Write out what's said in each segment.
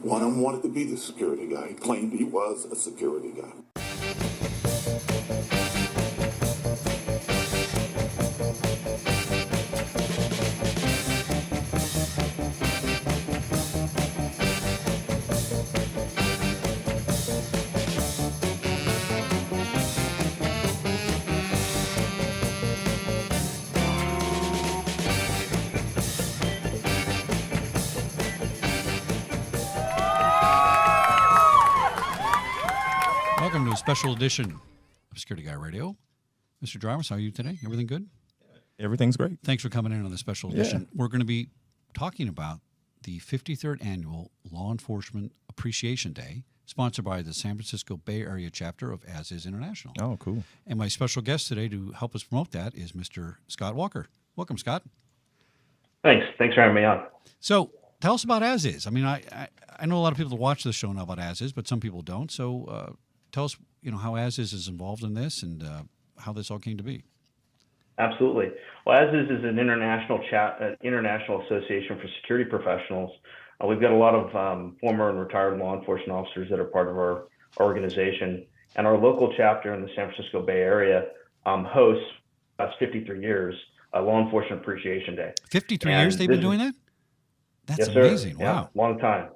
One of them wanted to be the security guy. He claimed he was a security guy. Welcome to a special edition of Security Guy Radio. Mr. Drivers, how are you today? Everything good? Everything's great. Thanks for coming in on the special edition. Yeah. We're going to be talking about the 53rd Annual Law Enforcement Appreciation Day, sponsored by the San Francisco Bay Area chapter of ASIS International. Oh, cool. And my special guest today to help us promote that is Mr. Scott Walker. Welcome, Scott. Thanks for having me on. So tell us about ASIS. I mean, I know a lot of people that watch the show know about ASIS, but some people don't. So tell us, how ASIS is involved in this and how this all came to be. Absolutely. Well, ASIS is an international association for security professionals. We've got a lot of former and retired law enforcement officers that are part of our organization. And our local chapter in the San Francisco Bay Area hosts, that's 53 years, a Law Enforcement Appreciation Day. 53 years they've been doing that? That's yes, amazing. Sir. Wow. Yeah, long time.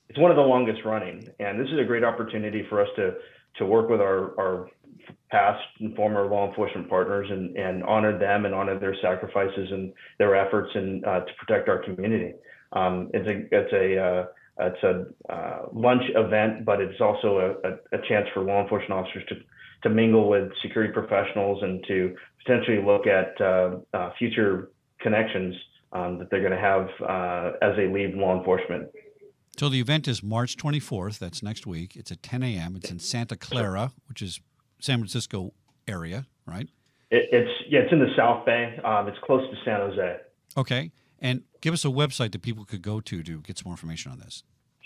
It's one of the longest running. And this is a great opportunity for us to work with our past and former law enforcement partners and honor them and honor their sacrifices and their efforts and to protect our community. It's a lunch event, but it's also a chance for law enforcement officers to mingle with security professionals and to potentially look at future connections that they're going to have as they leave law enforcement. So the event is March 24th. That's next week. It's at 10 a.m. It's in Santa Clara, which is San Francisco area, right? It's in the South Bay. It's close to San Jose. Okay. And give us a website that people could go to get some more information on this.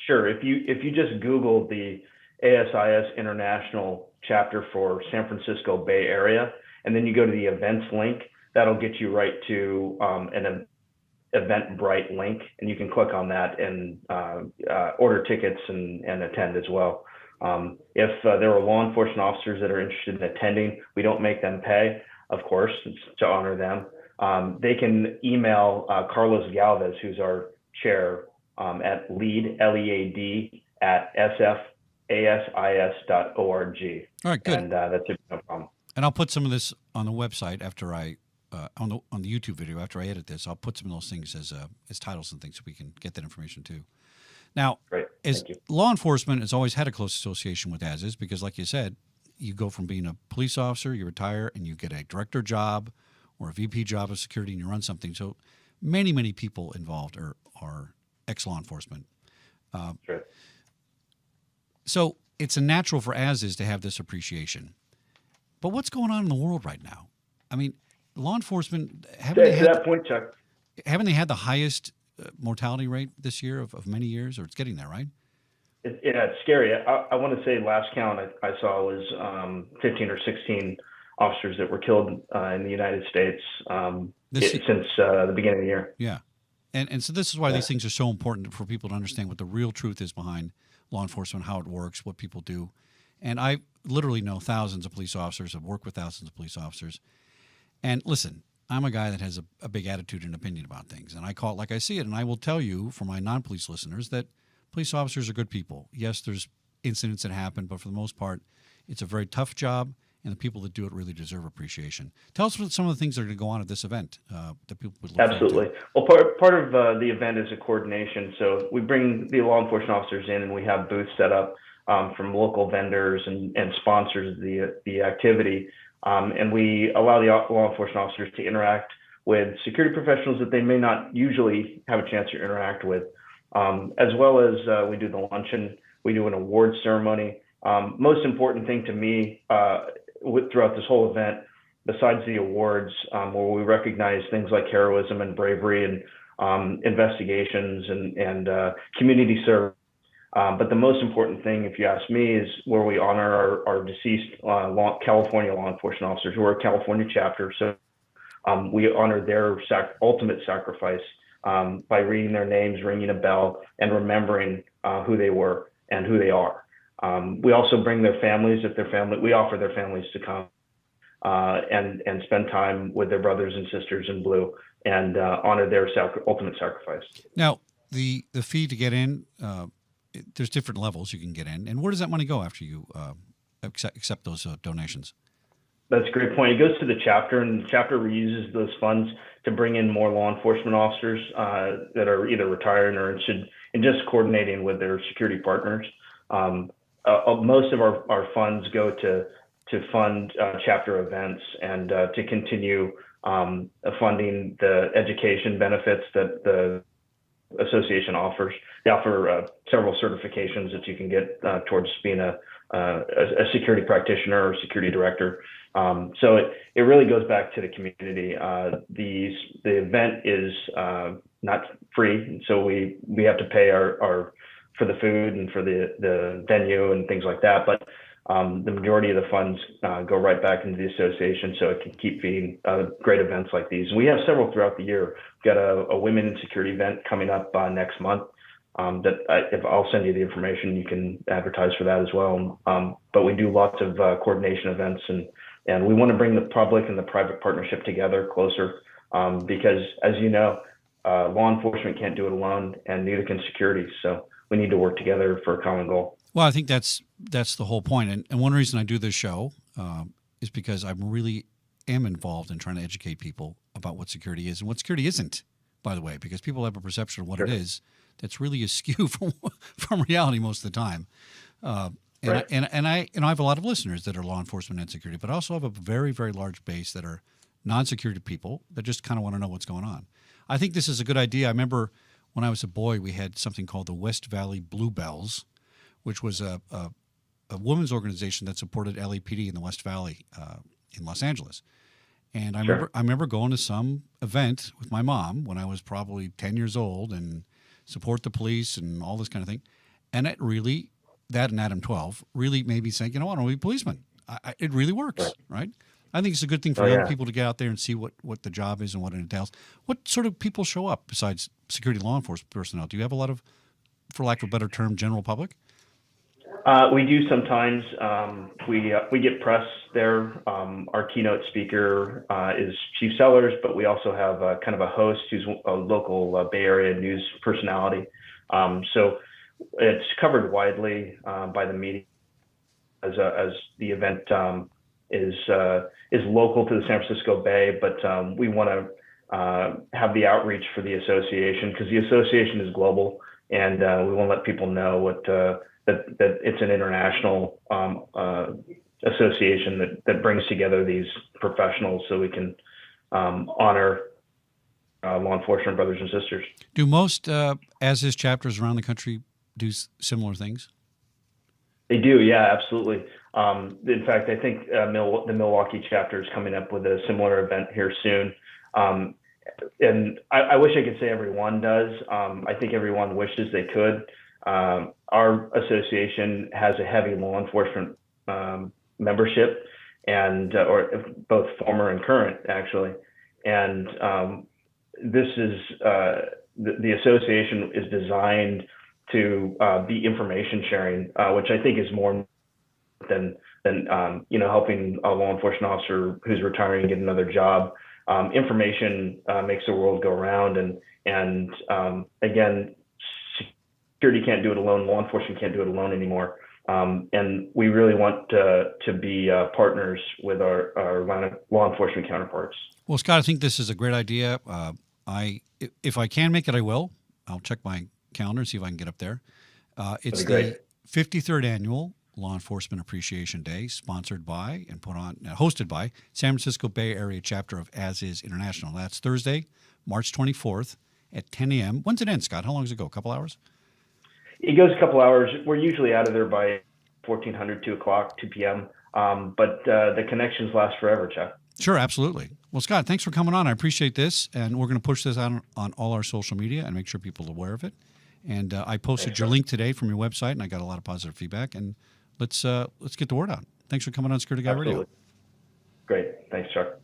Sure. If you just Google the ASIS International chapter for San Francisco Bay Area, and then you go to the events link, that'll get you right to an Eventbrite link, and you can click on that and order tickets and attend as well. If there are law enforcement officers that are interested in attending, we don't make them pay, of course, to honor them. They can email Carlos Galvez, who's our chair, at lead, L-E-A-D, at sfasis.org. All right, good. And that's it, no problem. And I'll put some of this on the website after I on the YouTube video after I edit this. I'll put some of those things as titles and things so we can get that information too. Now, as law enforcement has always had a close association with ASIS because, like you said, you go from being a police officer, you retire, and you get a director job or a VP job of security, and you run something. So many, many people involved are ex-law enforcement. Sure. So it's a natural for ASIS to have this appreciation. But what's going on in the world right now? I mean, law enforcement, haven't they had the highest mortality rate this year of many years, or it's getting there, right? It's scary. I want to say last count I saw was 15 or 16 officers that were killed in the United States since the beginning of the year. Yeah. And so this is why these things are so important for people to understand what the real truth is behind law enforcement, how it works, what people do. And I literally know thousands of police officers, have worked with thousands of police officers. And listen, I'm a guy that has a big attitude and opinion about things, and I call it like I see it. And I will tell you, for my non-police listeners, that police officers are good people. Yes, there's incidents that happen, but for the most part, it's a very tough job, and the people that do it really deserve appreciation. Tell us what some of the things that are going to go on at this event that people would look Absolutely. forward to. Well, part of the event is a coordination. So we bring the law enforcement officers in, and we have booths set up from local vendors and sponsors of the activity. And we allow the law enforcement officers to interact with security professionals that they may not usually have a chance to interact with, as well as we do the luncheon, we do an award ceremony. Most important thing to me throughout this whole event, besides the awards, where we recognize things like heroism and bravery and investigations and community service. But the most important thing, if you ask me, is where we honor our deceased California law enforcement officers who are a California chapter. So we honor their ultimate sacrifice by reading their names, ringing a bell, and remembering who they were and who they are. We also bring their families. We offer their families to come and spend time with their brothers and sisters in blue and honor their ultimate sacrifice. Now, the fee to get in, there's different levels you can get in. And where does that money go after you accept those donations? That's a great point. It goes to the chapter, and the chapter reuses those funds to bring in more law enforcement officers that are either retiring or interested in just coordinating with their security partners. Most of our funds go to fund chapter events and to continue funding the education benefits that the association offers. They offer several certifications that you can get towards being a security practitioner or security director. So it really goes back to the community. The event is not free, so we have to pay our for the food and for the venue and things like that. But the majority of the funds go right back into the association, so it can keep feeding great events like these. And we have several throughout the year. We've got a women in security event coming up next month. If I'll send you the information, you can advertise for that as well. But we do lots of coordination events, and we want to bring the public and the private partnership together closer because, as you know, law enforcement can't do it alone, and neither can security. So we need to work together for a common goal. Well, I think that's the whole point. And one reason I do this show is because I really am involved in trying to educate people about what security is and what security isn't, by the way, because people have a perception of what it is that's really askew from reality most of the time. Right. I have a lot of listeners that are law enforcement and security, but I also have a very, very large base that are non-security people that just kind of want to know what's going on. I think this is a good idea. I remember when I was a boy, we had something called the West Valley Bluebells, which was a women's organization that supported LAPD in the West Valley in Los Angeles. And I remember going to some event with my mom when I was probably 10 years old and support the police and all this kind of thing. And it really, that and Adam 12, really made me think, I want to be a policeman. It really works, right? I think it's a good thing for young people to get out there and see what the job is and what it entails. What sort of people show up besides security law enforcement personnel? Do you have a lot of, for lack of a better term, general public? We do sometimes. We get press there. Our keynote speaker is Chief Sellers, but we also have kind of a host who's a local Bay Area news personality. So it's covered widely by the media as the event is local to the San Francisco Bay, but we want to have the outreach for the association because the association is global, and we want to let people know that it's an international association that brings together these professionals so we can honor law enforcement brothers and sisters. Do most ASIS chapters around the country do similar things? They do, yeah, absolutely. In fact, I think the Milwaukee chapter is coming up with a similar event here soon. And I wish I could say everyone does. I think everyone wishes they could. Our association has a heavy law enforcement membership, and or both former and current, actually. And this is the association is designed to be information sharing, which I think is more than helping a law enforcement officer who's retiring get another job. Information makes the world go round, and again, security can't do it alone. Law enforcement can't do it alone anymore. And we really want to be partners with our law enforcement counterparts. Well, Scott, I think this is a great idea. If I can make it, I will. I'll check my calendar and see if I can get up there. It's the 53rd annual Law Enforcement Appreciation Day, sponsored by and hosted by San Francisco Bay Area chapter of ASIS International. That's Thursday, March 24th at 10 a.m. When's it end, Scott? How long does it go? A couple hours? It goes a couple hours. We're usually out of there by 1400, 2 o'clock, 2 p.m. But the connections last forever, Chuck. Sure, absolutely. Well, Scott, thanks for coming on. I appreciate this, and we're going to push this out on all our social media and make sure people are aware of it. And I posted your link today from your website, and I got a lot of positive feedback. And let's get the word out. Thanks for coming on Security Guy Radio. Great. Thanks, Chuck.